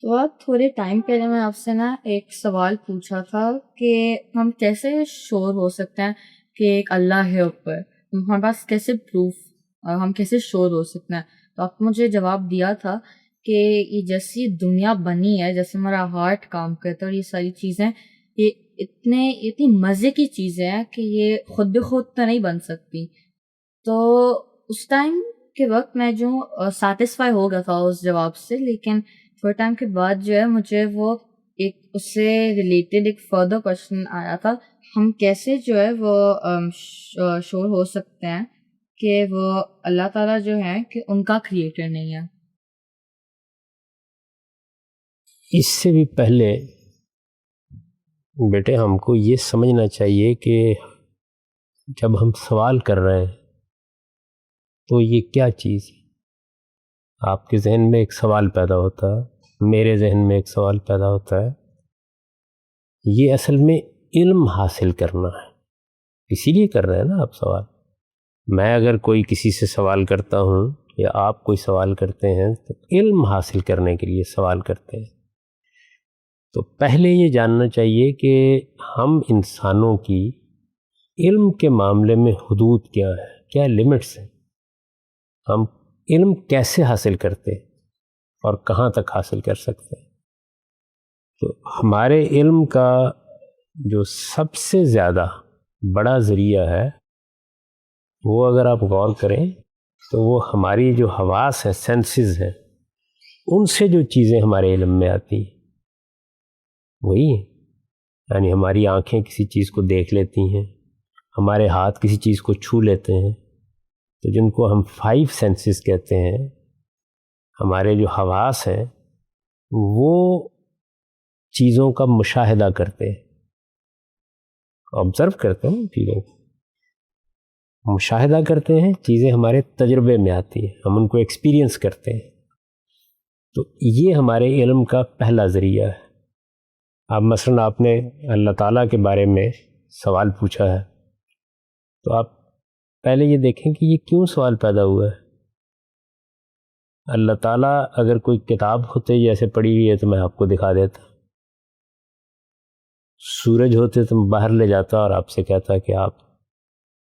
تو آپ تھوڑے ٹائم پہلے میں آپ سے نا ایک سوال پوچھا تھا کہ ہم کیسے شور ہو سکتے ہیں کہ ایک اللہ ہے اوپر، ہمارے پاس کیسے پروف، ہم کیسے شور ہو سکتے ہیں. تو آپ نے مجھے جواب دیا تھا کہ یہ جیسی دنیا بنی ہے، جیسے ہمارا ہارٹ کام کرتا ہے اور یہ ساری چیزیں، یہ اتنی مزے کی چیزیں ہیں کہ یہ خود بخود تو نہیں بن سکتی. تو اس ٹائم کے وقت میں جو سیٹسفائی ہو گیا تھا اس جواب سے، لیکن تھوڑے ٹائم کے بعد جو ہے مجھے وہ ایک اس سے ریلیٹڈ ایک فردر کوشچن آیا تھا، ہم کیسے جو ہے وہ شور ہو سکتے ہیں کہ وہ اللہ تعالیٰ جو ہے کہ ان کا کریٹر نہیں ہے. اس سے بھی پہلے بیٹے ہم کو یہ سمجھنا چاہیے کہ جب ہم سوال کر رہے ہیں تو یہ کیا چیز ہے. آپ کے ذہن میں ایک سوال پیدا ہوتا ہے، میرے ذہن میں ایک سوال پیدا ہوتا ہے. یہ اصل میں علم حاصل کرنا ہے، اسی لیے کر رہے ہیں نا آپ سوال. میں اگر کوئی کسی سے سوال کرتا ہوں یا آپ کوئی سوال کرتے ہیں تو علم حاصل کرنے کے لیے سوال کرتے ہیں. تو پہلے یہ جاننا چاہیے کہ ہم انسانوں کی علم کے معاملے میں حدود کیا ہے، کیا لمٹس ہیں، ہم علم کیسے حاصل کرتے ہیں اور کہاں تک حاصل کر سکتے ہیں. تو ہمارے علم کا جو سب سے زیادہ بڑا ذریعہ ہے وہ اگر آپ غور کریں تو وہ ہماری جو حواس ہے، سینسز ہیں، ان سے جو چیزیں ہمارے علم میں آتی ہیں وہی ہیں. یعنی ہماری آنکھیں کسی چیز کو دیکھ لیتی ہیں، ہمارے ہاتھ کسی چیز کو چھو لیتے ہیں. تو جن کو ہم 5 سینسز کہتے ہیں، ہمارے جو حواس ہیں وہ چیزوں کا مشاہدہ کرتے ہیں، آبزرو کرتے ہیں چیزوں کو، مشاہدہ کرتے ہیں، چیزیں ہمارے تجربے میں آتی ہیں، ہم ان کو ایکسپیرینس کرتے ہیں. تو یہ ہمارے علم کا پہلا ذریعہ ہے. اب مثلا آپ نے اللہ تعالیٰ کے بارے میں سوال پوچھا ہے تو آپ پہلے یہ دیکھیں کہ یہ کیوں سوال پیدا ہوا ہے. اللہ تعالیٰ اگر کوئی کتاب ہوتے جیسے پڑھی ہوئی ہے تو میں آپ کو دکھا دیتا، سورج ہوتے تو میں باہر لے جاتا اور آپ سے کہتا کہ آپ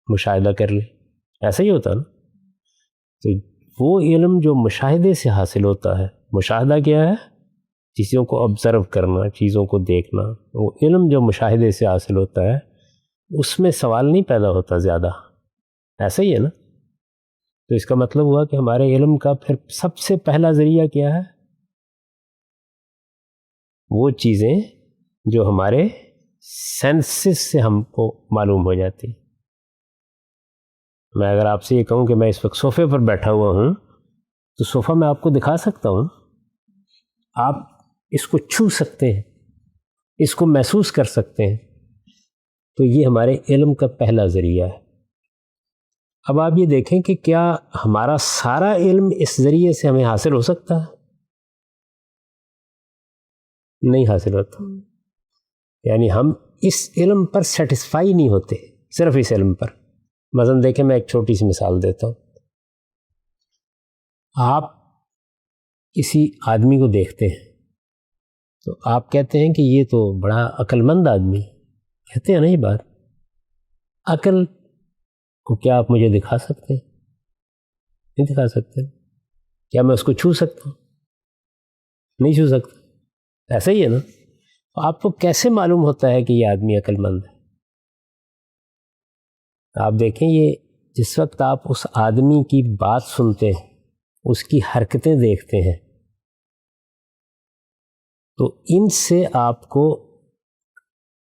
مشاہدہ کر لیں، ایسا ہی ہوتا نا. تو وہ علم جو مشاہدے سے حاصل ہوتا ہے، مشاہدہ کیا ہے؟ چیزوں کو آبزرو کرنا، چیزوں کو دیکھنا. وہ علم جو مشاہدے سے حاصل ہوتا ہے اس میں سوال نہیں پیدا ہوتا زیادہ، ایسا ہی ہے نا. تو اس کا مطلب ہوا کہ ہمارے علم کا پھر سب سے پہلا ذریعہ کیا ہے؟ وہ چیزیں جو ہمارے سینسز سے ہم کو معلوم ہو جاتی. میں اگر آپ سے یہ کہوں کہ میں اس وقت صوفے پر بیٹھا ہوا ہوں تو صوفہ میں آپ کو دکھا سکتا ہوں، آپ اس کو چھو سکتے ہیں، اس کو محسوس کر سکتے ہیں. تو یہ ہمارے علم کا پہلا ذریعہ ہے. اب آپ یہ دیکھیں کہ کیا ہمارا سارا علم اس ذریعے سے ہمیں حاصل ہو سکتا ہے؟ نہیں حاصل ہوتا. یعنی ہم اس علم پر سیٹسفائی نہیں ہوتے صرف اس علم پر. مثلا دیکھیں میں ایک چھوٹی سی مثال دیتا ہوں. آپ کسی آدمی کو دیکھتے ہیں تو آپ کہتے ہیں کہ یہ تو بڑا عقل مند آدمی، کہتے ہیں نا یہ بات. عقل کو کیا آپ مجھے دکھا سکتے ہیں؟ نہیں دکھا سکتے. کیا میں اس کو چھو سکتا ہوں؟ نہیں چھو سکتا. ایسا ہی ہے نا. آپ کو کیسے معلوم ہوتا ہے کہ یہ آدمی عقل مند ہے؟ آپ دیکھیں، یہ جس وقت آپ اس آدمی کی بات سنتے ہیں، اس کی حرکتیں دیکھتے ہیں، تو ان سے آپ کو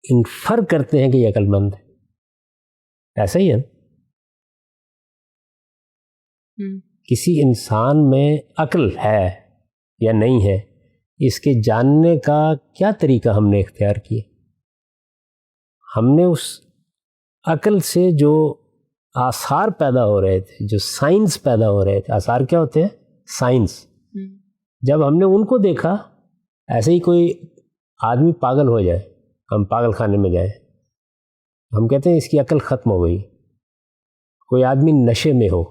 انفر کرتے ہیں کہ یہ عقل مند ہے. ایسا ہی ہے نا. کسی انسان میں عقل ہے یا نہیں ہے، اس کے جاننے کا کیا طریقہ ہم نے اختیار کیا؟ ہم نے اس عقل سے جو آثار پیدا ہو رہے تھے، جو سائنس پیدا ہو رہے تھے. آثار کیا ہوتے ہیں؟ سائنس. جب ہم نے ان کو دیکھا، ایسے ہی کوئی آدمی پاگل ہو جائے، ہم پاگل خانے میں جائیں، ہم کہتے ہیں اس کی عقل ختم ہو گئی. کوئی آدمی نشے میں ہو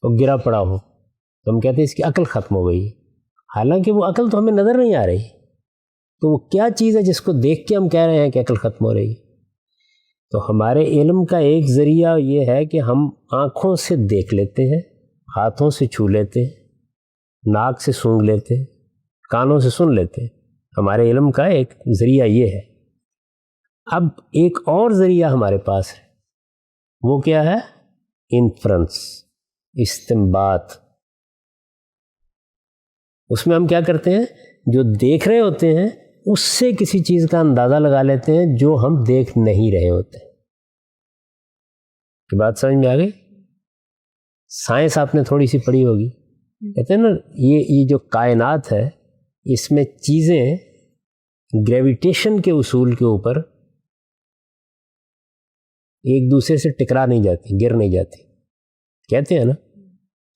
اور گرا پڑا ہو تو ہم کہتے ہیں اس کی عقل ختم ہو گئی. حالانکہ وہ عقل تو ہمیں نظر نہیں آ رہی. تو وہ کیا چیز ہے جس کو دیکھ کے ہم کہہ رہے ہیں کہ عقل ختم ہو رہی؟ تو ہمارے علم کا ایک ذریعہ یہ ہے کہ ہم آنکھوں سے دیکھ لیتے ہیں، ہاتھوں سے چھو لیتے ہیں، ناک سے سونگھ لیتے ہیں، کانوں سے سن لیتے ہیں. ہمارے علم کا ایک ذریعہ یہ ہے. اب ایک اور ذریعہ ہمارے پاس ہے، وہ کیا ہے؟ انفرنس، استنباط. اس میں ہم کیا کرتے ہیں؟ جو دیکھ رہے ہوتے ہیں اس سے کسی چیز کا اندازہ لگا لیتے ہیں جو ہم دیکھ نہیں رہے ہوتے. کہ بات سمجھ میں آ گئی؟ سائنس آپ نے تھوڑی سی پڑھی ہوگی. کہتے ہیں نا یہ جو کائنات ہے اس میں چیزیں گریویٹیشن کے اصول کے اوپر ایک دوسرے سے ٹکرا نہیں جاتی، گر نہیں جاتی، کہتے ہیں نا.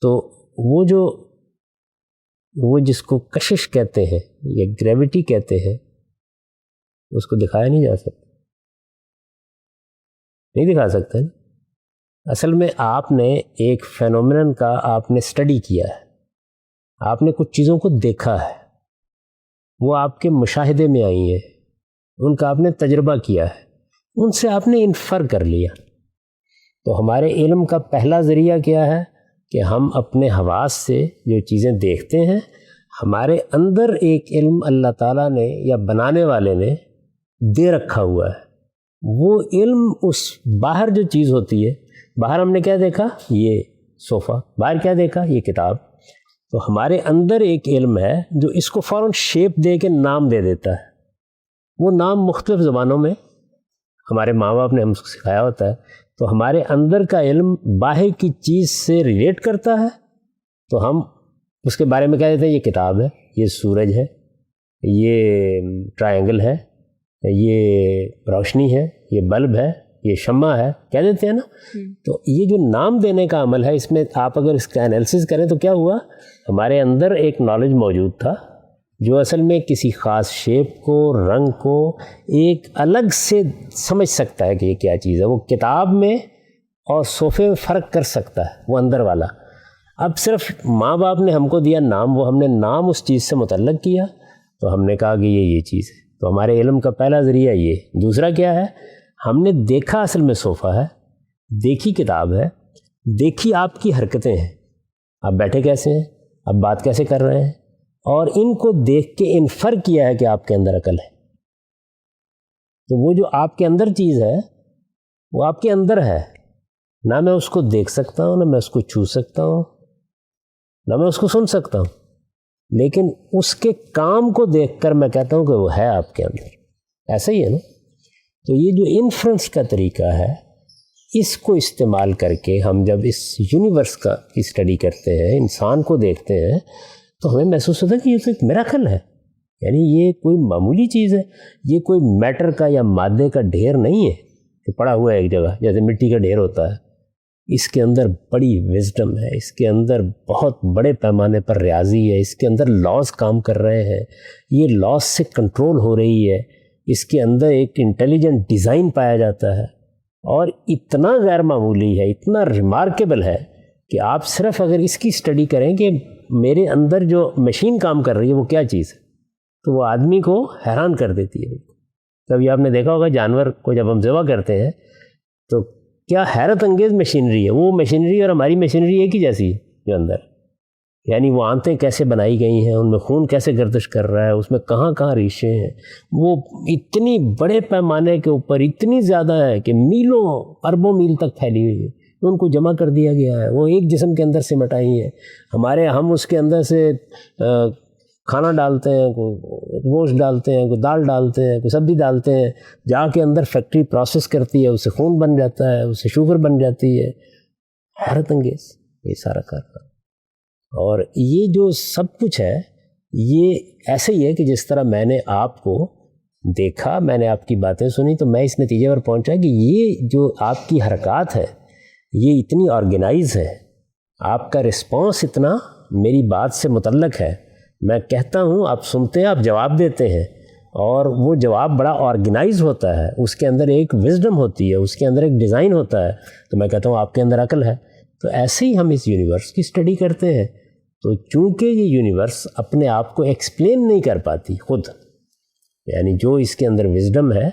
تو وہ جس کو کشش کہتے ہیں یا گریوٹی کہتے ہیں اس کو دکھایا نہیں جا سکتا، نہیں دکھا سکتے نا. اصل میں آپ نے ایک فینومینن کا آپ نے اسٹڈی کیا ہے، آپ نے کچھ چیزوں کو دیکھا ہے، وہ آپ کے مشاہدے میں آئی ہیں، ان کا آپ نے تجربہ کیا ہے، ان سے آپ نے انفر کر لیا. تو ہمارے علم کا پہلا ذریعہ کیا ہے کہ ہم اپنے حواس سے جو چیزیں دیکھتے ہیں، ہمارے اندر ایک علم اللہ تعالیٰ نے یا بنانے والے نے دے رکھا ہوا ہے. وہ علم اس باہر جو چیز ہوتی ہے، باہر ہم نے کیا دیکھا؟ یہ صوفہ. باہر کیا دیکھا؟ یہ کتاب. تو ہمارے اندر ایک علم ہے جو اس کو فوراً شیپ دے کے نام دے دیتا ہے. وہ نام مختلف زبانوں میں ہمارے ماں باپ نے ہم کو سکھایا ہوتا ہے. تو ہمارے اندر کا علم باہر کی چیز سے ریلیٹ کرتا ہے، تو ہم اس کے بارے میں کہہ دیتے ہیں یہ کتاب ہے، یہ سورج ہے، یہ ٹرائنگل ہے، یہ روشنی ہے، یہ بلب ہے، یہ شمع ہے، کہہ دیتے ہیں نا. تو یہ جو نام دینے کا عمل ہے، اس میں آپ اگر اس کا انالیسس کریں تو کیا ہوا؟ ہمارے اندر ایک نالج موجود تھا جو اصل میں کسی خاص شیپ کو، رنگ کو ایک الگ سے سمجھ سکتا ہے کہ یہ کیا چیز ہے. وہ کتاب میں اور صوفے میں فرق کر سکتا ہے، وہ اندر والا. اب صرف ماں باپ نے ہم کو دیا نام، وہ ہم نے نام اس چیز سے متعلق کیا، تو ہم نے کہا کہ یہ چیز ہے. تو ہمارے علم کا پہلا ذریعہ یہ. دوسرا کیا ہے؟ ہم نے دیکھا اصل میں صوفہ ہے، دیکھی کتاب ہے، دیکھی آپ کی حرکتیں ہیں، آپ بیٹھے کیسے ہیں، آپ بات کیسے کر رہے ہیں، اور ان کو دیکھ کے انفر کیا ہے کہ آپ کے اندر عقل ہے. تو وہ جو آپ کے اندر چیز ہے وہ آپ کے اندر ہے. نہ میں اس کو دیکھ سکتا ہوں، نہ میں اس کو چھو سکتا ہوں، نہ میں اس کو سن سکتا ہوں، لیکن اس کے کام کو دیکھ کر میں کہتا ہوں کہ وہ ہے آپ کے اندر. ایسا ہی ہے نا. تو یہ جو انفرنس کا طریقہ ہے، اس کو استعمال کر کے ہم جب اس یونیورس کا اسٹڈی کرتے ہیں، انسان کو دیکھتے ہیں، تو ہمیں محسوس ہوتا ہے کہ یہ تو ایک میراکل ہے. یعنی یہ کوئی معمولی چیز ہے، یہ کوئی میٹر کا یا مادے کا ڈھیر نہیں ہے کہ پڑا ہوا ہے ایک جگہ جیسے مٹی کا ڈھیر ہوتا ہے. اس کے اندر بڑی وزڈم ہے، اس کے اندر بہت بڑے پیمانے پر ریاضی ہے، اس کے اندر لاز کام کر رہے ہیں، یہ لاز سے کنٹرول ہو رہی ہے، اس کے اندر ایک انٹیلیجنٹ ڈیزائن پایا جاتا ہے، اور اتنا غیر معمولی ہے، اتنا ریمارکیبل ہے کہ آپ صرف اگر اس کی اسٹڈی کریں کہ میرے اندر جو مشین کام کر رہی ہے وہ کیا چیز ہے، تو وہ آدمی کو حیران کر دیتی ہے. کبھی آپ نے دیکھا ہوگا جانور کو جب ہم ذبح کرتے ہیں تو کیا حیرت انگیز مشینری ہے. وہ مشینری اور ہماری مشینری ایک ہی جیسی ہے جو اندر، یعنی وہ آنتیں کیسے بنائی گئی ہیں، ان میں خون کیسے گردش کر رہا ہے، اس میں کہاں کہاں ریشے ہیں، وہ اتنی بڑے پیمانے کے اوپر اتنی زیادہ ہے کہ میلوں اربوں میل تک پھیلی ہوئی ہے. ان کو جمع کر دیا گیا ہے، وہ ایک جسم کے اندر سمٹ آئی ہیں. ہم اس کے اندر سے کھانا ڈالتے ہیں، کوئی گوشت ڈالتے ہیں، کوئی دال ڈالتے ہیں، کوئی سبزی ڈالتے ہیں، جا کے اندر فیکٹری پروسیس کرتی ہے، اس سے خون بن جاتا ہے، اس سے شوگر بن جاتی ہے. حیرت انگیز یہ سارا کارنامہ. اور یہ جو سب کچھ ہے یہ ایسے ہی ہے کہ جس طرح میں نے آپ کو دیکھا، میں نے آپ کی باتیں سنی، تو میں اس نتیجے پر پہنچا کہ یہ جو آپ کی حرکات ہے یہ اتنی آرگنائز ہے، آپ کا رسپانس اتنا میری بات سے متعلق ہے. میں کہتا ہوں، آپ سنتے ہیں، آپ جواب دیتے ہیں، اور وہ جواب بڑا آرگنائز ہوتا ہے، اس کے اندر ایک وزڈم ہوتی ہے، اس کے اندر ایک ڈیزائن ہوتا ہے. تو میں کہتا ہوں آپ کے اندر عقل ہے. تو ایسے ہی ہم اس یونیورس کی اسٹڈی کرتے ہیں تو چونکہ یہ یونیورس اپنے آپ کو ایکسپلین نہیں کر پاتی خود، یعنی جو اس کے اندر وزڈم ہے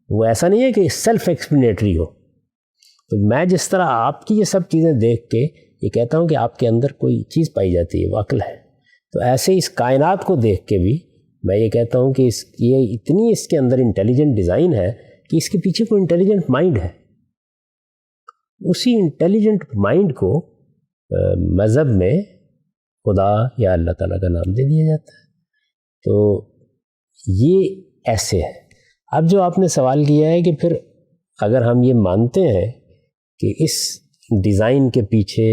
وہ ایسا نہیں ہے کہ سیلف ایکسپلینیٹری ہو، تو میں جس طرح آپ کی یہ سب چیزیں دیکھ کے یہ کہتا ہوں کہ آپ کے اندر کوئی چیز پائی جاتی ہے، وہ عقل ہے، تو ایسے اس کائنات کو دیکھ کے بھی میں یہ کہتا ہوں کہ یہ اتنی اس کے اندر انٹیلیجنٹ ڈیزائن ہے کہ اس کے پیچھے کوئی انٹیلیجنٹ مائنڈ ہے. اسی انٹیلیجنٹ مائنڈ کو مذہب میں خدا یا اللہ تعالیٰ کا نام دے دیا جاتا ہے. تو یہ ایسے ہے. اب جو آپ نے سوال کیا ہے کہ پھر اگر ہم یہ مانتے ہیں کہ اس ڈیزائن کے پیچھے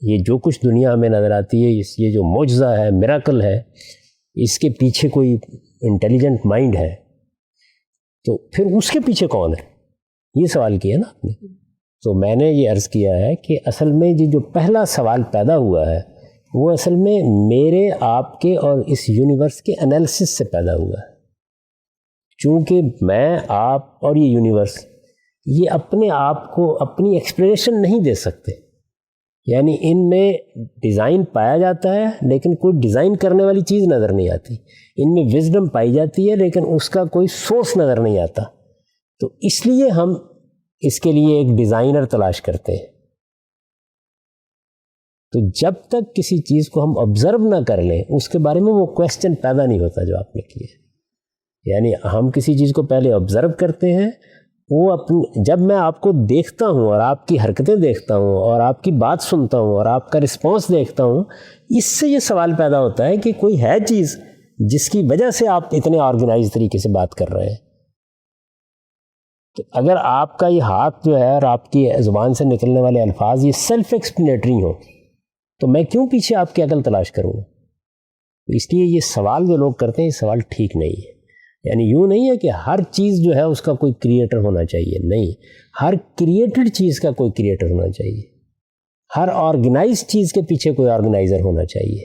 یہ جو کچھ دنیا ہمیں نظر آتی ہے، یہ جو معجزہ ہے، میراکل ہے، اس کے پیچھے کوئی انٹیلیجنٹ مائنڈ ہے، تو پھر اس کے پیچھے کون ہے؟ یہ سوال کیا نا آپ نے. تو میں نے یہ عرض کیا ہے کہ اصل میں یہ جو پہلا سوال پیدا ہوا ہے وہ اصل میں میرے، آپ کے اور اس یونیورس کے انالیسس سے پیدا ہوا ہے. چونکہ میں، آپ اور یہ یونیورس یہ اپنے آپ کو اپنی ایکسپلینیشن نہیں دے سکتے، یعنی ان میں ڈیزائن پایا جاتا ہے لیکن کوئی ڈیزائن کرنے والی چیز نظر نہیں آتی، ان میں وزڈم پائی جاتی ہے لیکن اس کا کوئی سورس نظر نہیں آتا. تو اس لیے ہم اس کے لیے ایک ڈیزائنر تلاش کرتے ہیں. تو جب تک کسی چیز کو ہم آبزرو نہ کر لیں اس کے بارے میں وہ کویسچن پیدا نہیں ہوتا جو آپ نے کیا. یعنی ہم کسی چیز کو پہلے آبزرو کرتے ہیں، وہ جب میں آپ کو دیکھتا ہوں اور آپ کی حرکتیں دیکھتا ہوں اور آپ کی بات سنتا ہوں اور آپ کا رسپانس دیکھتا ہوں، اس سے یہ سوال پیدا ہوتا ہے کہ کوئی ہے چیز جس کی وجہ سے آپ اتنے آرگنائز طریقے سے بات کر رہے ہیں. تو اگر آپ کا یہ ہاتھ جو ہے اور آپ کی زبان سے نکلنے والے الفاظ یہ سیلف ایکسپلینیٹری ہوں تو میں کیوں پیچھے آپ کی عقل تلاش کروں گا؟ تو اس لیے یہ سوال جو لوگ کرتے ہیں یہ سوال ٹھیک نہیں ہے. یعنی یوں نہیں ہے کہ ہر چیز جو ہے اس کا کوئی کریٹر ہونا چاہیے، نہیں، ہر کریٹڈ چیز کا کوئی کریٹر ہونا چاہیے، ہر آرگنائز چیز کے پیچھے کوئی آرگنائزر ہونا چاہیے،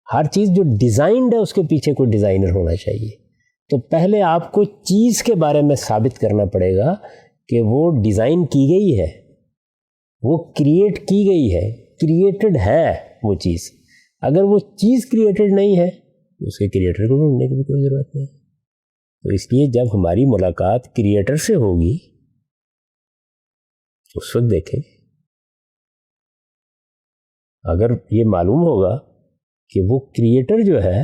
ہر چیز جو ڈیزائنڈ ہے اس کے پیچھے کوئی ڈیزائنر ہونا چاہیے. تو پہلے آپ کو چیز کے بارے میں ثابت کرنا پڑے گا کہ وہ ڈیزائن کی گئی ہے، وہ کریٹ کی گئی ہے، کریٹڈ ہے وہ چیز. اگر وہ چیز کریٹڈ نہیں ہے تو اس کے کریٹر کو ڈھونڈنے کی بھی کوئی ضرورت نہیں. تو اس لیے جب ہماری ملاقات کریٹر سے ہوگی اس وقت دیکھیں گے. اگر یہ معلوم ہوگا کہ وہ کریٹر جو ہے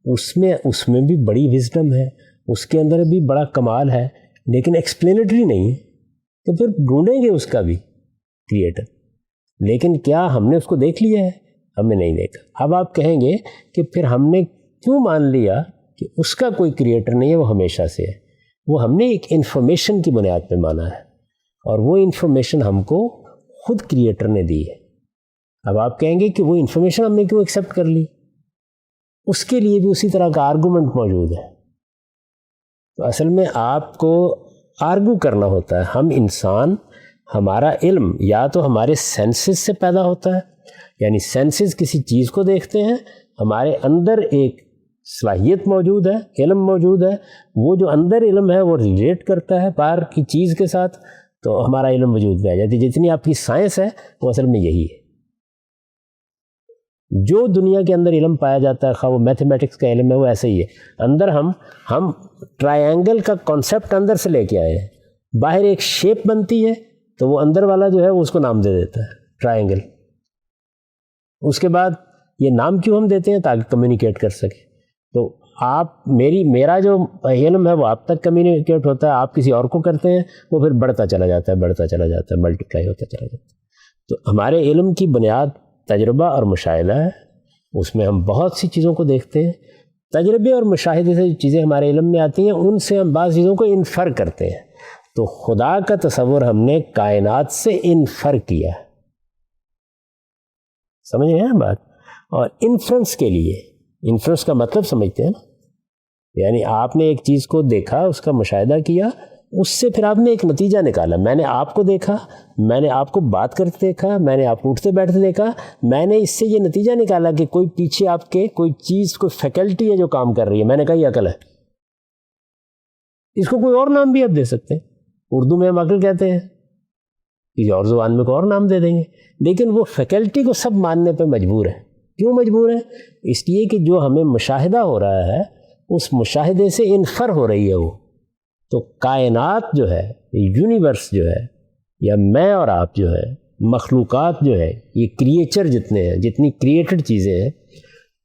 اس میں بھی بڑی وزڈم ہے، اس کے اندر بھی بڑا کمال ہے لیکن ایکسپلینیٹری نہیں ہے، تو پھر ڈھونڈیں گے اس کا بھی کریٹر. لیکن کیا ہم نے اس کو دیکھ لیا ہے؟ ہم نے نہیں دیکھا. اب آپ کہیں گے کہ پھر ہم نے کیوں مان لیا کہ اس کا کوئی کریٹر نہیں ہے، وہ ہمیشہ سے ہے؟ وہ ہم نے ایک انفارمیشن کی بنیاد پہ مانا ہے اور وہ انفارمیشن ہم کو خود کریٹر نے دی ہے. اب آپ کہیں گے کہ وہ انفارمیشن ہم نے کیوں ایکسیپٹ کر لی؟ اس کے لیے بھی اسی طرح کا آرگومنٹ موجود ہے. تو اصل میں آپ کو آرگو کرنا ہوتا ہے. ہم انسان، ہمارا علم یا تو ہمارے سینسز سے پیدا ہوتا ہے، یعنی سینسز کسی چیز کو دیکھتے ہیں، ہمارے اندر ایک صلاحیت موجود ہے، علم موجود ہے، وہ جو اندر علم ہے وہ ریلیٹ کرتا ہے باہر کی چیز کے ساتھ، تو ہمارا علم وجود میں آ جاتی ہے. جتنی آپ کی سائنس ہے وہ اصل میں یہی ہے. جو دنیا کے اندر علم پایا جاتا ہے، خواہ وہ میتھمیٹکس کا علم ہے، وہ ایسا ہی ہے. اندر ہم ٹرائنگل کا کانسیپٹ اندر سے لے کے آئے ہیں. باہر ایک شیپ بنتی ہے تو وہ اندر والا جو ہے وہ اس کو نام دے دیتا ہے ٹرائنگل. اس کے بعد یہ نام کیوں ہم دیتے ہیں؟ تاکہ کمیونیکیٹ کر سکے. تو میرا جو علم ہے وہ آپ تک کمیونیکیٹ ہوتا ہے، آپ کسی اور کو کرتے ہیں، وہ پھر بڑھتا چلا جاتا ہے، ملٹیپلائی ہوتا چلا جاتا ہے. تو ہمارے علم کی بنیاد تجربہ اور مشاہدہ ہے. اس میں ہم بہت سی چیزوں کو دیکھتے ہیں. تجربے اور مشاہدے سے جو چیزیں ہمارے علم میں آتی ہیں ان سے ہم بعض چیزوں کو انفر کرتے ہیں. تو خدا کا تصور ہم نے کائنات سے انفر کیا. سمجھ گئے نا بات؟ اور انفرنس کے لیے، انفرنس کا مطلب سمجھتے ہیں نا، یعنی آپ نے ایک چیز کو دیکھا، اس کا مشاہدہ کیا، اس سے پھر آپ نے ایک نتیجہ نکالا. میں نے آپ کو دیکھا، میں نے آپ کو بات کرتے دیکھا، میں نے آپ کو اٹھتے بیٹھتے دیکھا، میں نے اس سے یہ نتیجہ نکالا کہ کوئی پیچھے آپ کے کوئی چیز، کوئی فیکلٹی ہے جو کام کر رہی ہے. میں نے کہا یہ عقل ہے. اس کو کوئی اور نام بھی آپ دے سکتے ہیں. اردو میں ہم عقل کہتے ہیں، کسی اور زبان میں کوئی اور نام دے دیں گے، لیکن وہ فیکلٹی کو سب ماننے پہ مجبور ہے. کیوں مجبور ہیں؟ اس لیے کہ جو ہمیں مشاہدہ ہو رہا ہے اس مشاہدے سے انفر ہو رہی ہے وہ. تو کائنات جو ہے، یونیورس جو ہے، یا میں اور آپ جو ہے، مخلوقات جو ہے، یہ کریچر جتنے ہیں، جتنی کریٹڈ چیزیں ہیں،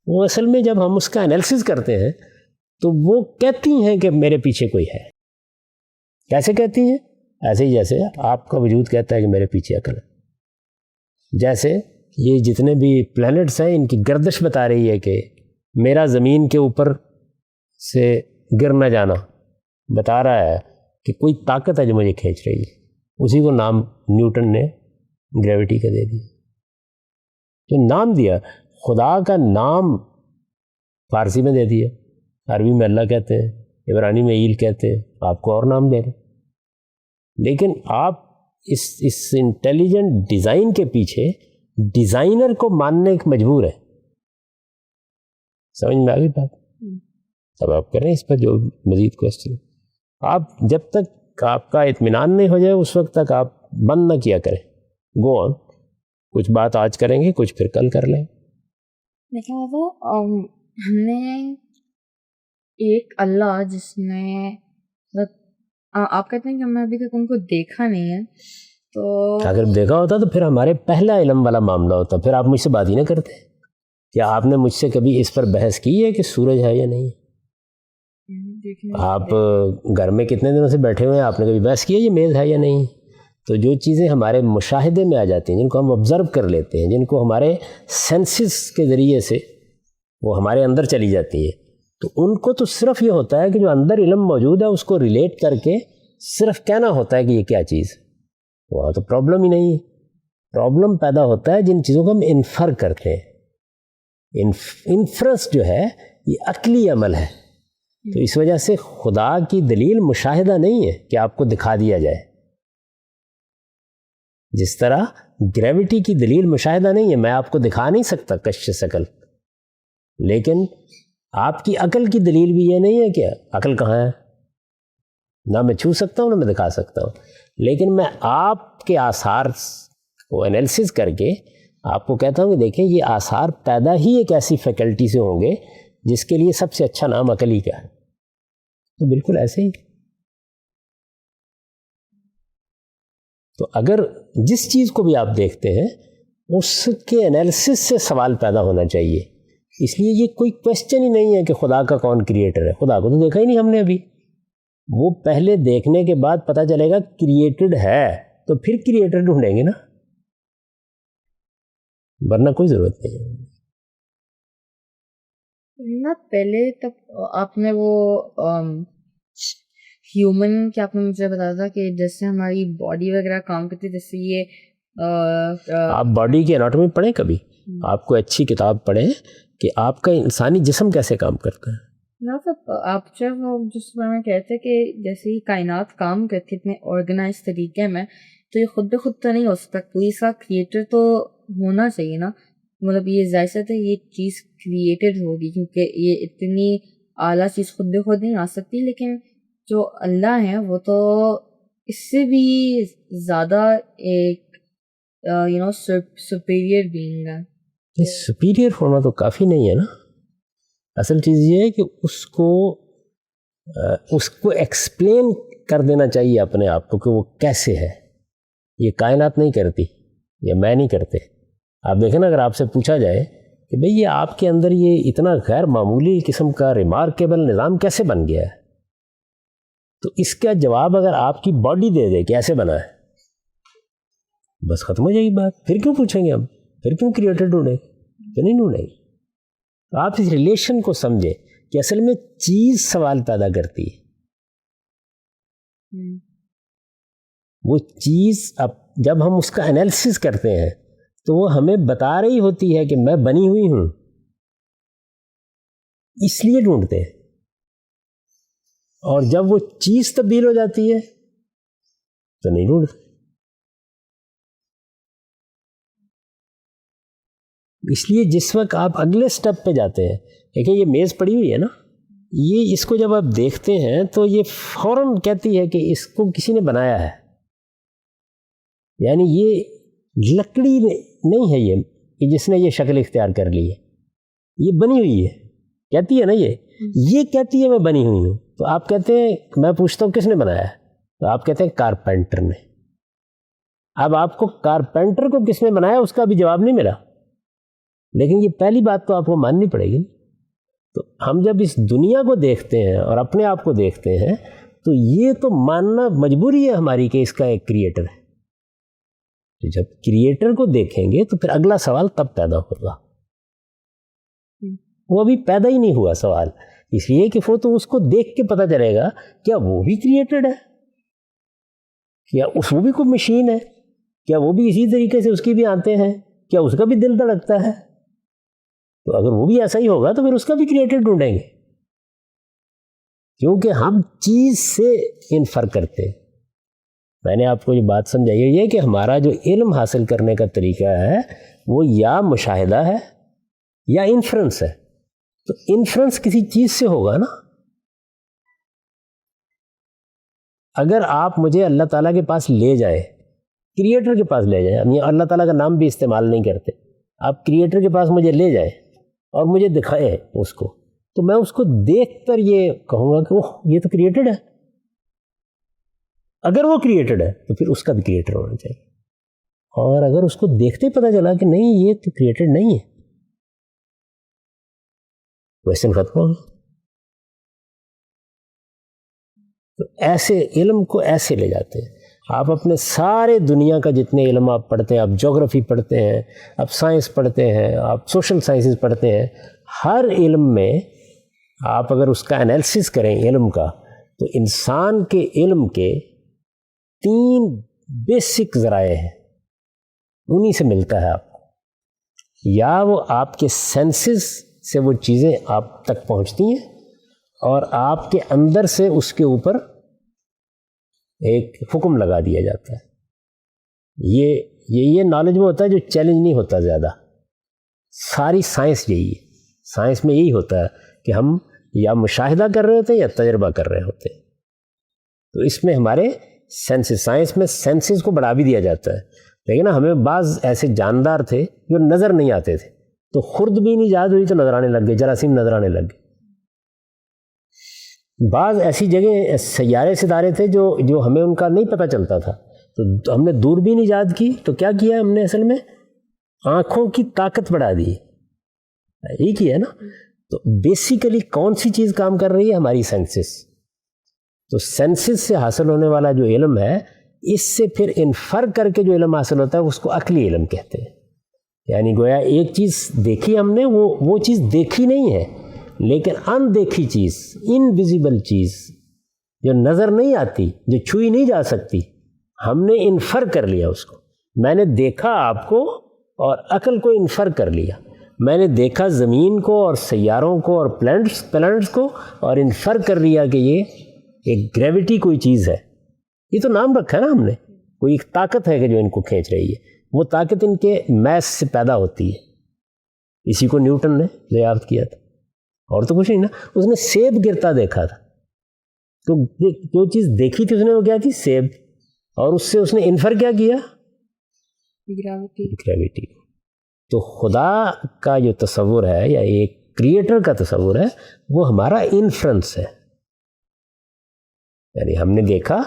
وہ اصل میں جب ہم اس کا انالیسس کرتے ہیں تو وہ کہتی ہیں کہ میرے پیچھے کوئی ہے. کیسے کہتی ہیں؟ ایسے ہی جیسے آپ کا وجود کہتا ہے کہ میرے پیچھے عقل ہے. جیسے یہ جتنے بھی پلینٹس ہیں ان کی گردش بتا رہی ہے کہ میرا زمین کے اوپر سے گر نہ جانا بتا رہا ہے کہ کوئی طاقت ہے جو مجھے کھینچ رہی ہے. اسی کو نام نیوٹن نے گریوٹی کا دے دیا. تو نام دیا، خدا کا نام فارسی میں دے دیا، عربی میں اللہ کہتے ہیں، عبرانی میں ایل کہتے ہیں، آپ کو اور نام دے رہے. لیکن آپ اس انٹیلیجنٹ ڈیزائن کے پیچھے ڈیزائنر کو ماننے کے مجبور ہے. سمجھ میں آ گئی بات؟ اب آپ کریں اس پر جو مزید کوشچن. آپ جب تک آپ کا اطمینان نہیں ہو جائے اس وقت تک آپ بند نہ کیا کریں. گو آن. کچھ بات آج کریں گے، کچھ پھر کل کر لیں. دیکھیں وہ ہم نے ایک اللہ جس نے آپ کہتے ہیں کہ ہم نے ابھی تک ان کو دیکھا نہیں ہے، تو اگر دیکھا ہوتا تو پھر ہمارے پہلا علم والا معاملہ ہوتا، پھر آپ مجھ سے بات ہی نہ کرتے. کیا آپ نے مجھ سے کبھی اس پر بحث کی ہے کہ سورج ہے یا نہیں؟ آپ گھر میں کتنے دنوں سے بیٹھے ہوئے ہیں، آپ نے کبھی بحث کی ہے یہ میز ہے یا نہیں؟ تو جو چیزیں ہمارے مشاہدے میں آ جاتی ہیں، جن کو ہم آبزرو کر لیتے ہیں، جن کو ہمارے سینسز کے ذریعے سے وہ ہمارے اندر چلی جاتی ہیں، تو ان کو تو صرف یہ ہوتا ہے کہ جو اندر علم موجود ہے اس کو ریلیٹ کر کے صرف کہنا ہوتا ہے کہ یہ کیا چیز ہے. وہاں تو پرابلم ہی نہیں ہے. پرابلم پیدا ہوتا ہے جن چیزوں کو ہم انفر کرتے ہیں. انفرنس جو ہے یہ عقلی عمل ہے. تو اس وجہ سے خدا کی دلیل مشاہدہ نہیں ہے کہ آپ کو دکھا دیا جائے. جس طرح گریوٹی کی دلیل مشاہدہ نہیں ہے، میں آپ کو دکھا نہیں سکتا کش شکل. لیکن آپ کی عقل کی دلیل بھی یہ نہیں ہے کہ عقل کہاں ہے. نہ میں چھو سکتا ہوں نہ میں دکھا سکتا ہوں، لیکن میں آپ کے آثار کو انالیسس کر کے آپ کو کہتا ہوں کہ دیکھیں یہ آثار پیدا ہی ایک ایسی فیکلٹی سے ہوں گے جس کے لیے سب سے اچھا نام عقل ہی کا ہے. تو بالکل ایسے ہی. تو اگر جس چیز کو بھی آپ دیکھتے ہیں اس کے انالیسس سے سوال پیدا ہونا چاہیے. اس لیے یہ کوئی کویسچن ہی نہیں ہے کہ خدا کا کون کریٹر ہے. خدا کو تو دیکھا ہی نہیں ہم نے ابھی. وہ پہلے دیکھنے کے بعد پتہ چلے گا کریٹڈ ہے تو پھر کریٹر ڈھونڈیں گے نا، ورنہ کوئی ضرورت نہیں ہے. نہ پہلے تک آپ نے وہ ہیومن کہ آپ نے مجھے بتایا تھا کہ جیسے ہماری باڈی وغیرہ کام کرتی ہے، جیسے یہ آپ باڈی کی اناٹومی پڑھیں، کبھی آپ کو اچھی کتاب پڑھیں کہ آپ کا انسانی جسم کیسے کام کرتا ہے. نہ سب آپ جب جس بارے میں کہتے ہیں کہ جیسے ہی کائنات کام کرتی ہے اتنے آرگنائز طریقے میں، تو یہ خود بخود تو نہیں ہو سکتا. کوئی سا کریٹر تو ہونا چاہیے نا. مطلب یہ ظاہر سی ہے یہ چیز کریٹڈ ہوگی، کیونکہ یہ اتنی اعلیٰ چیز خود بخود نہیں آ سکتی. لیکن جو اللہ ہیں وہ تو اس سے بھی زیادہ ایک سپیریئر بینگ ہے. سپیریئر ہونا تو کافی نہیں ہے نا. اصل چیز یہ ہے کہ اس کو ایکسپلین کر دینا چاہیے اپنے آپ کو کہ وہ کیسے ہے. یہ کائنات نہیں کرتی، یا میں نہیں کرتے. آپ دیکھیں نا، اگر آپ سے پوچھا جائے کہ بھئی یہ آپ کے اندر یہ اتنا غیر معمولی قسم کا ریمارکیبل نظام کیسے بن گیا ہے، تو اس کا جواب اگر آپ کی باڈی دے دے کہ ایسے بنا ہے، بس ختم ہو جائے گی بات. پھر کیوں پوچھیں گے ہم؟ پھر کیوں کریٹر ڈھونڈیں؟ تو نہیں ڈھونڈیں گے. آپ اس ریلیشن کو سمجھیں کہ اصل میں چیز سوال پیدا کرتی ہے. وہ چیز اب جب ہم اس کا انالیسس کرتے ہیں تو وہ ہمیں بتا رہی ہوتی ہے کہ میں بنی ہوئی ہوں، اس لیے ڈھونڈتے ہیں. اور جب وہ چیز تبدیل ہو جاتی ہے تو نہیں ڈھونڈتے. اس لیے جس وقت آپ اگلے سٹیپ پہ جاتے ہیں، دیکھیں یہ میز پڑی ہوئی ہے نا، یہ اس کو جب آپ دیکھتے ہیں تو یہ فوراً کہتی ہے کہ اس کو کسی نے بنایا ہے. یعنی یہ لکڑی نہیں ہے، کہ جس نے یہ شکل اختیار کر لی ہے، یہ بنی ہوئی ہے، کہتی ہے نا یہ کہتی ہے میں بنی ہوئی ہوں. تو آپ کہتے ہیں، میں پوچھتا ہوں کس نے بنایا ہے، تو آپ کہتے ہیں کارپینٹر نے. اب آپ کو کارپینٹر کو کس نے بنایا اس کا بھی جواب نہیں ملا، لیکن یہ پہلی بات تو آپ کو ماننی پڑے گی. تو ہم جب اس دنیا کو دیکھتے ہیں اور اپنے آپ کو دیکھتے ہیں تو یہ تو ماننا مجبوری ہے ہماری کہ اس کا ایک کریٹر ہے. تو جب کریٹر کو دیکھیں گے تو پھر اگلا سوال تب پیدا ہوگا. وہ ابھی پیدا ہی نہیں ہوا سوال، اس لیے کہ وہ تو اس کو دیکھ کے پتہ چلے گا کیا وہ بھی کریٹڈ ہے، کیا وہ بھی کوئی مشین ہے، کیا وہ بھی اسی طریقے سے اس کی بھی آتے ہیں، کیا اس کا بھی دل دھڑکتا ہے. تو اگر وہ بھی ایسا ہی ہوگا تو پھر اس کا بھی کریٹر ڈھونڈیں گے، کیونکہ ہم چیز سے انفر کرتے ہیں. میں نے آپ کو یہ بات سمجھائی ہے یہ کہ ہمارا جو علم حاصل کرنے کا طریقہ ہے وہ یا مشاہدہ ہے یا انفرنس ہے. تو انفرنس کسی چیز سے ہوگا نا. اگر آپ مجھے اللہ تعالیٰ کے پاس لے جائیں، کریٹر کے پاس لے جائیں، ہم اللہ تعالیٰ کا نام بھی استعمال نہیں کرتے، آپ کریٹر کے پاس مجھے لے جائیں اور مجھے دکھائیں اس کو، تو میں اس کو دیکھ کر یہ کہوں گا کہ اوہ یہ تو کریٹڈ ہے. اگر وہ کریٹڈ ہے تو پھر اس کا بھی کریٹر ہونا چاہیے. اور اگر اس کو دیکھتے پتہ چلا کہ نہیں یہ تو کریٹڈ نہیں ہے، کویسچن ختم ہوگا. تو ایسے علم کو ایسے لے جاتے ہیں. آپ اپنے سارے دنیا کا جتنے علم آپ پڑھتے ہیں، آپ جغرافی پڑھتے ہیں، آپ سائنس پڑھتے ہیں، آپ سوشل سائنسز پڑھتے ہیں، ہر علم میں آپ اگر اس کا انالیسس کریں علم کا تو انسان کے علم کے 3 بیسک ذرائع ہیں، انہی سے ملتا ہے آپ کو. یا وہ آپ کے سینسز سے وہ چیزیں آپ تک پہنچتی ہیں اور آپ کے اندر سے اس کے اوپر ایک حکم لگا دیا جاتا ہے. یہ نالج میں ہوتا ہے جو چیلنج نہیں ہوتا زیادہ. ساری سائنس یہی ہے، سائنس میں یہی ہوتا ہے کہ ہم یا مشاہدہ کر رہے ہوتے ہیں یا تجربہ کر رہے ہوتے ہیں. تو اس میں ہمارے سینسز، سائنس میں سینسز کو بڑھا بھی دیا جاتا ہے. لیکن ہمیں بعض ایسے جاندار تھے جو نظر نہیں آتے تھے، تو خرد بھی نہیں ایجاد ہوئی تو نظر آنے لگ گئے، جراثیم نظر آنے لگ گئے. بعض ایسی جگہ سیارے ستارے تھے جو ہمیں ان کا نہیں پتہ چلتا تھا، تو ہم نے دوربین ایجاد کی تو کیا کیا ہم نے اصل میں آنکھوں کی طاقت بڑھا دی. یہی کیا ہے نا. تو بیسیکلی کون سی چیز کام کر رہی ہے؟ ہماری سینسز. تو سینسز سے حاصل ہونے والا جو علم ہے، اس سے پھر انفر کر کے جو علم حاصل ہوتا ہے اس کو عقلی علم کہتے ہیں. یعنی گویا ایک چیز دیکھی ہم نے، وہ چیز دیکھی نہیں ہے، لیکن ان دیکھی چیز، انویزیبل چیز جو نظر نہیں آتی، جو چھوئی نہیں جا سکتی، ہم نے انفر کر لیا اس کو. میں نے دیکھا آپ کو اور عقل کو انفر کر لیا. میں نے دیکھا زمین کو اور سیاروں کو اور پلانٹس کو اور انفر کر لیا کہ یہ ایک گریوٹی کوئی چیز ہے. یہ تو نام رکھا ہے نا ہم نے، کوئی ایک طاقت ہے کہ جو ان کو کھینچ رہی ہے. وہ طاقت ان کے میس سے پیدا ہوتی ہے. اسی کو نیوٹن نے دریافت کیا تھا، اور تو کچھ نہیں نا. اس نے سیب گرتا دیکھا تھا، تو جو چیز دیکھی تھی اس نے وہ کیا تھی؟ سیب. اور اس سے اس نے انفر کیا کیا؟ گریوٹی. تو خدا کا جو تصور ہے یا ایک کریٹر کا تصور ہے وہ ہمارا انفرنس ہے. یعنی ہم نے دیکھا،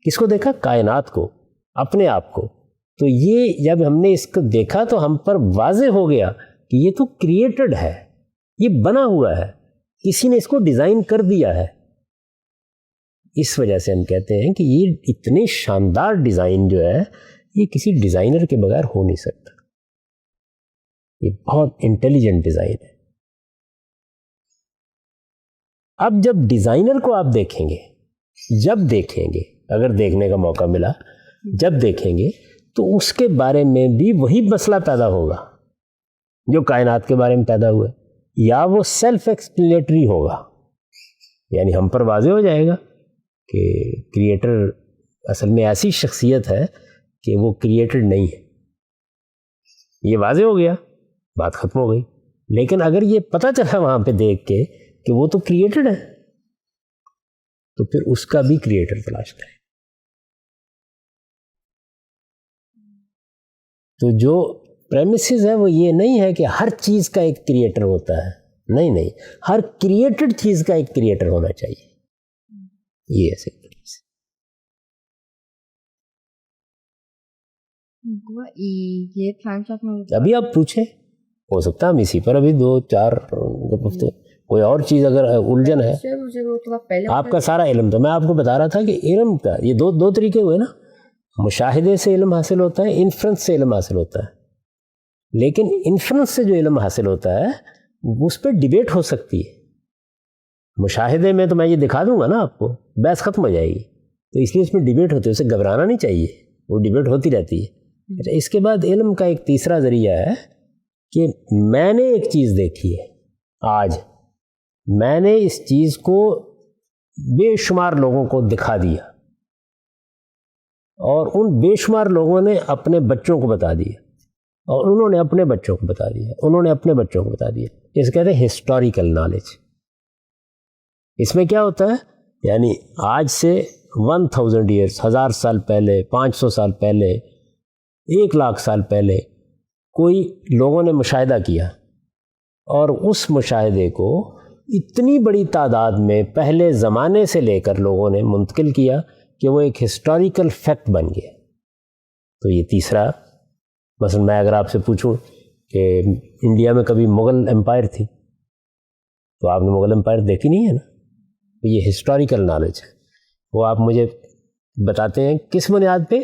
کس کو دیکھا؟ کائنات کو، اپنے آپ کو. تو یہ جب ہم نے اس کو دیکھا تو ہم پر واضح ہو گیا کہ یہ تو کریٹڈ ہے، یہ بنا ہوا ہے، کسی نے اس کو ڈیزائن کر دیا ہے. اس وجہ سے ہم کہتے ہیں کہ یہ اتنی شاندار ڈیزائن جو ہے یہ کسی ڈیزائنر کے بغیر ہو نہیں سکتا. یہ بہت انٹیلیجنٹ ڈیزائن ہے. اب جب ڈیزائنر کو آپ دیکھیں گے، جب دیکھیں گے، اگر دیکھنے کا موقع ملا، جب دیکھیں گے تو اس کے بارے میں بھی وہی مسئلہ پیدا ہوگا جو کائنات کے بارے میں پیدا ہوا ہے، یا وہ سیلف ایکسپلینیٹری ہوگا. یعنی ہم پر واضح ہو جائے گا کہ کریٹر اصل میں ایسی شخصیت ہے کہ وہ کریٹڈ نہیں ہے. یہ واضح ہو گیا، بات ختم ہو گئی. لیکن اگر یہ پتہ چلا وہاں پہ دیکھ کے کہ وہ تو کریٹڈ ہے، تو پھر اس کا بھی کریٹر تلاش کریں. تو جو پریمیسز ہے وہ یہ نہیں ہے کہ ہر چیز کا ایک کریٹر ہوتا ہے، نہیں، ہر کریٹڈ چیز کا ایک کریٹر ہونا چاہیے، یہ ایسے یہ تھا ابھی آپ پوچھیں، ہو سکتا ہے ہم اسی پر ابھی 2-4 ہفتے کوئی اور چیز اگر الجھن ہے. آپ کا سارا علم تو میں آپ کو بتا رہا تھا کہ علم کا یہ دو طریقے ہوئے نا، مشاہدے سے علم حاصل ہوتا ہے، انفرنس سے علم حاصل ہوتا ہے. لیکن انفرنس سے جو علم حاصل ہوتا ہے اس پہ ڈیبیٹ ہو سکتی ہے. مشاہدے میں تو میں یہ دکھا دوں گا نا آپ کو، بحث ختم ہو جائے گی، تو اس لیے اس میں ڈیبیٹ ہوتی ہے، اسے گھبرانا نہیں چاہیے، وہ ڈیبیٹ ہوتی رہتی ہے. اچھا، اس کے بعد علم کا ایک تیسرا ذریعہ ہے کہ میں نے ایک چیز دیکھی ہے، آج میں نے اس چیز کو بے شمار لوگوں کو دکھا دیا، اور ان بے شمار لوگوں نے اپنے بچوں کو بتا دیا، اور انہوں نے اپنے بچوں کو بتا دیا، انہوں نے اپنے بچوں کو بتا دیا. اس کہتے ہیں ہسٹوریکل نالج. اس میں کیا ہوتا ہے، یعنی آج سے 1000 ایئرس، 1000 سال پہلے، 500 سال پہلے، 1,00,000 سال پہلے کوئی لوگوں نے مشاہدہ کیا، اور اس مشاہدے کو اتنی بڑی تعداد میں پہلے زمانے سے لے کر لوگوں نے منتقل کیا کہ وہ ایک ہسٹوریکل فیکٹ بن گیا. تو یہ تیسرا، مثلا میں اگر آپ سے پوچھوں کہ انڈیا میں کبھی مغل امپائر تھی، تو آپ نے مغل امپائر دیکھی نہیں ہے نا، تو یہ ہسٹوریکل نالج ہے. وہ آپ مجھے بتاتے ہیں کس بنیاد پہ؟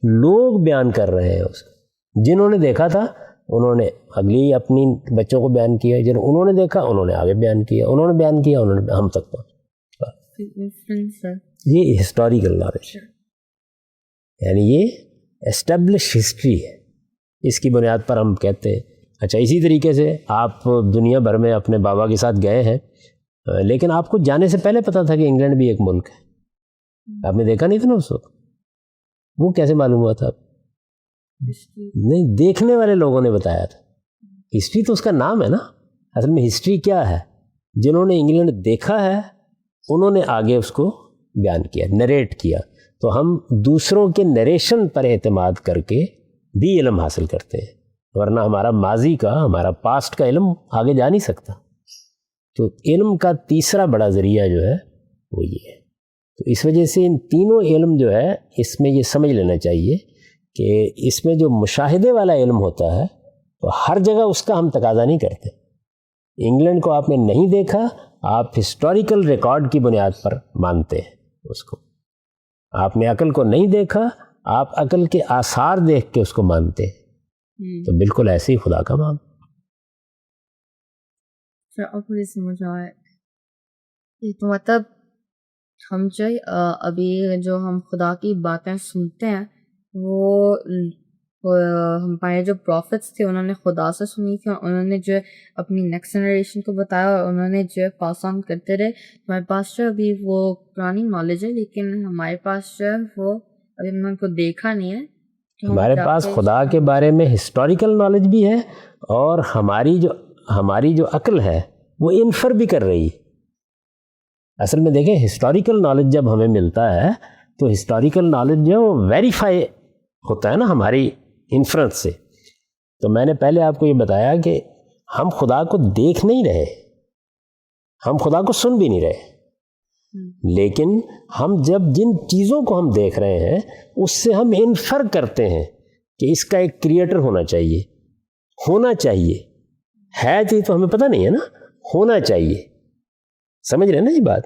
لوگ بیان کر رہے ہیں اس کو، جنہوں نے دیکھا تھا انہوں نے اگلی اپنی بچوں کو بیان کیا، انہوں نے دیکھا انہوں نے آگے بیان کیا، انہوں نے بیان کیا انہوں نے ہم تک پہنچا. یہ ہسٹوریکل نالج ہے، یعنی یہ اسٹیبلش ہسٹری ہے، اس کی بنیاد پر ہم کہتے ہیں. اچھا، اسی طریقے سے آپ دنیا بھر میں اپنے بابا کے ساتھ گئے ہیں، لیکن آپ کو جانے سے پہلے پتہ تھا کہ انگلینڈ بھی ایک ملک ہے، آپ نے دیکھا نہیں تھا نا اس وقت، وہ کیسے معلوم ہوا تھا؟ نہیں، دیکھنے والے لوگوں نے بتایا تھا. ہسٹری تو اس کا نام ہے نا، اصل میں ہسٹری کیا ہے؟ جنہوں نے انگلینڈ دیکھا ہے انہوں نے آگے اس کو بیان کیا، نریٹ کیا. تو ہم دوسروں کے نریشن پر اعتماد کر کے بھی علم حاصل کرتے ہیں، ورنہ ہمارا ماضی کا، ہمارا پاسٹ کا علم آگے جا نہیں سکتا. تو علم کا تیسرا بڑا ذریعہ جو ہے وہ یہ ہے. تو اس وجہ سے ان تینوں علم جو ہے اس میں یہ سمجھ لینا چاہیے کہ اس میں جو مشاہدے والا علم ہوتا ہے تو ہر جگہ اس کا ہم تقاضا نہیں کرتے. انگلینڈ کو آپ نے نہیں دیکھا، آپ ہسٹوریکل ریکارڈ کی بنیاد پر مانتے ہیں اس کو. آپ نے عقل کو نہیں دیکھا، آپ عقل کے آثار دیکھ کے اس کو مانتے ہیں. تو بالکل ایسے ہی خدا کا معاملہ. سمجھ آئے یہ تو مطلب ہم ابھی جو ہم خدا کی باتیں سنتے ہیں وہ ہمارے جو پروفٹس تھے انہوں نے خدا سے سنی تھی، اور انہوں نے جو اپنی نیکسٹ جنریشن کو بتایا، اور انہوں نے جو پاس آن کرتے رہے. ہمارے پاس جو ابھی وہ پرانی نالج ہے، لیکن ہمارے پاس جو وہ ابھی ہم نے ان کو دیکھا نہیں ہے. ہمارے پاس خدا کے بارے میں ہسٹوریکل نالج بھی ہے، اور ہماری جو عقل ہے وہ انفر بھی کر رہی ہے. اصل میں دیکھیں، ہسٹوریکل نالج جب ہمیں ملتا ہے تو ہسٹوریکل نالج جو ہے وہ ویریفائی ہوتا ہے نا ہماری انفرنس سے. تو میں نے پہلے آپ کو یہ بتایا کہ ہم خدا کو دیکھ نہیں رہے، ہم خدا کو سن بھی نہیں رہے، لیکن ہم جب جن چیزوں کو ہم دیکھ رہے ہیں اس سے ہم انفر کرتے ہیں کہ اس کا ایک کریٹر ہونا چاہیے ہے تو ہمیں پتہ نہیں ہے نا، ہونا چاہیے. سمجھ رہے ہیں نا یہ بات؟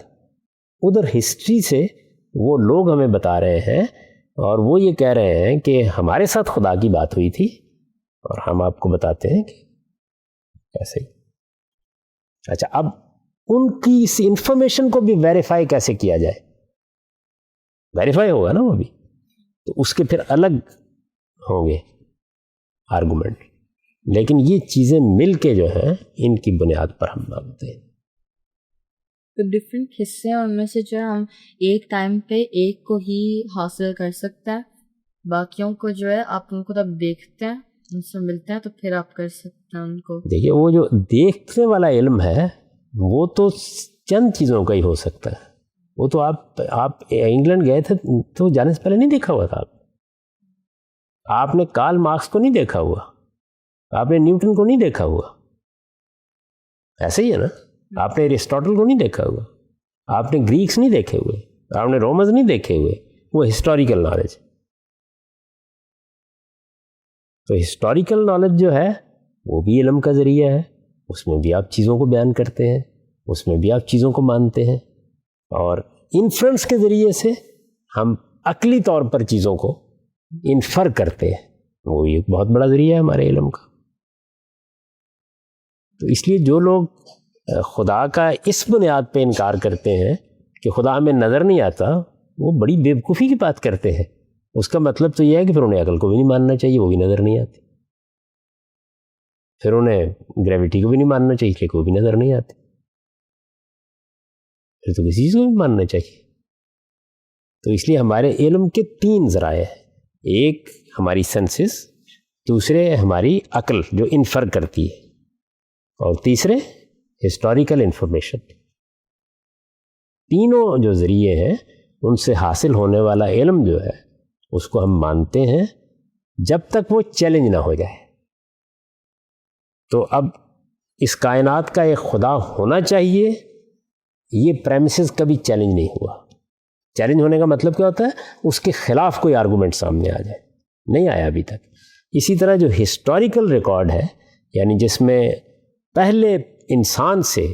ادھر ہسٹری سے وہ لوگ ہمیں بتا رہے ہیں، اور وہ یہ کہہ رہے ہیں کہ ہمارے ساتھ خدا کی بات ہوئی تھی، اور ہم آپ کو بتاتے ہیں کہ ایسے ہی. اچھا، اب ان کی اس انفارمیشن کو بھی ویریفائی کیسے کیا جائے؟ ویریفائی ہوگا نا وہ بھی، تو اس کے پھر الگ ہوں گے آرگومنٹ. لیکن یہ چیزیں مل کے جو ہیں ان کی بنیاد پر ہم مانتے ہیں. تو ڈفرینٹ حصے ہیں، ان میں سے جو ہے ہم ایک ٹائم پہ ایک کو ہی حاصل کر سکتے ہیں، باقیوں کو جو ہے آپ ان کو تب دیکھتے ہیں، ان سے ملتے ہیں، تو پھر آپ کر سکتے ہیں ان کو. دیکھیے، وہ جو دیکھنے والا علم ہے وہ تو چند چیزوں کا ہی ہو سکتا ہے. وہ تو آپ انگلینڈ گئے تھے تو جانے سے پہلے نہیں دیکھا ہوا تھا. آپ نے کارل مارکس کو نہیں دیکھا ہوا، آپ نے نیوٹن کو نہیں دیکھا ہوا، ایسے ہی ہے نا. آپ نے ایرسٹاٹل کو نہیں دیکھا ہوا، آپ نے گریکس نہیں دیکھے ہوئے، آپ نے رومنز نہیں دیکھے ہوئے. وہ ہسٹوریکل نالج. تو ہسٹوریکل نالج جو ہے وہ بھی علم کا ذریعہ ہے. اس میں بھی آپ چیزوں کو بیان کرتے ہیں، اس میں بھی آپ چیزوں کو مانتے ہیں. اور انفرنس کے ذریعے سے ہم عقلی طور پر چیزوں کو انفر کرتے ہیں، وہ بھی ایک بہت بڑا ذریعہ ہے ہمارے علم کا. تو اس لیے جو لوگ خدا کا اس بنیاد پہ انکار کرتے ہیں کہ خدا ہمیں نظر نہیں آتا، وہ بڑی بیوقوفی کی بات کرتے ہیں. اس کا مطلب تو یہ ہے کہ پھر انہیں عقل کو بھی نہیں ماننا چاہیے، وہ بھی نظر نہیں آتی. پھر انہیں گریویٹی کو بھی نہیں ماننا چاہیے کہ وہ بھی نظر نہیں آتی. پھر تو کسی چیز کو بھی ماننا چاہیے. تو اس لیے ہمارے علم کے 3 ذرائع ہیں. ایک ہماری سینسز، دوسرے ہماری عقل جو انفر کرتی ہے، اور تیسرے ہسٹوریکل انفارمیشن. تینوں جو ذریعے ہیں ان سے حاصل ہونے والا علم جو ہے اس کو ہم مانتے ہیں جب تک وہ چیلنج نہ ہو جائے. تو اب اس کائنات کا ایک خدا ہونا چاہیے، یہ پریمیسز کبھی چیلنج نہیں ہوا. چیلنج ہونے کا مطلب کیا ہوتا ہے؟ اس کے خلاف کوئی آرگومنٹ سامنے آ جائے، نہیں آیا ابھی تک. اسی طرح جو ہسٹوریکل ریکارڈ ہے، یعنی جس میں پہلے انسان سے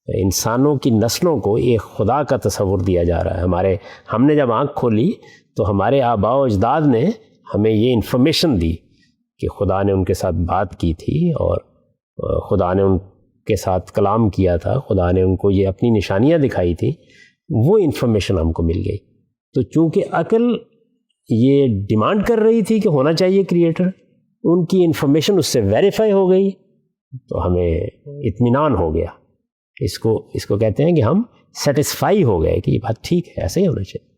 انسانوں کی نسلوں کو ایک خدا کا تصور دیا جا رہا ہے. ہم نے جب آنکھ کھولی تو ہمارے آباء و اجداد نے ہمیں یہ انفارمیشن دی کہ خدا نے ان کے ساتھ بات کی تھی اور خدا نے ان کے ساتھ کلام کیا تھا، خدا نے ان کو یہ اپنی نشانیاں دکھائی تھی. وہ انفارمیشن ہم کو مل گئی. تو چونکہ عقل یہ ڈیمانڈ کر رہی تھی کہ ہونا چاہیے کریٹر، ان کی انفارمیشن اس سے ویریفائی ہو گئی تو ہمیں اطمینان ہو گیا. اس کو کہتے ہیں کہ ہم سیٹسفائی ہو گئے کہ یہ بات ٹھیک ہے، ایسا ہی ہونا چاہیے.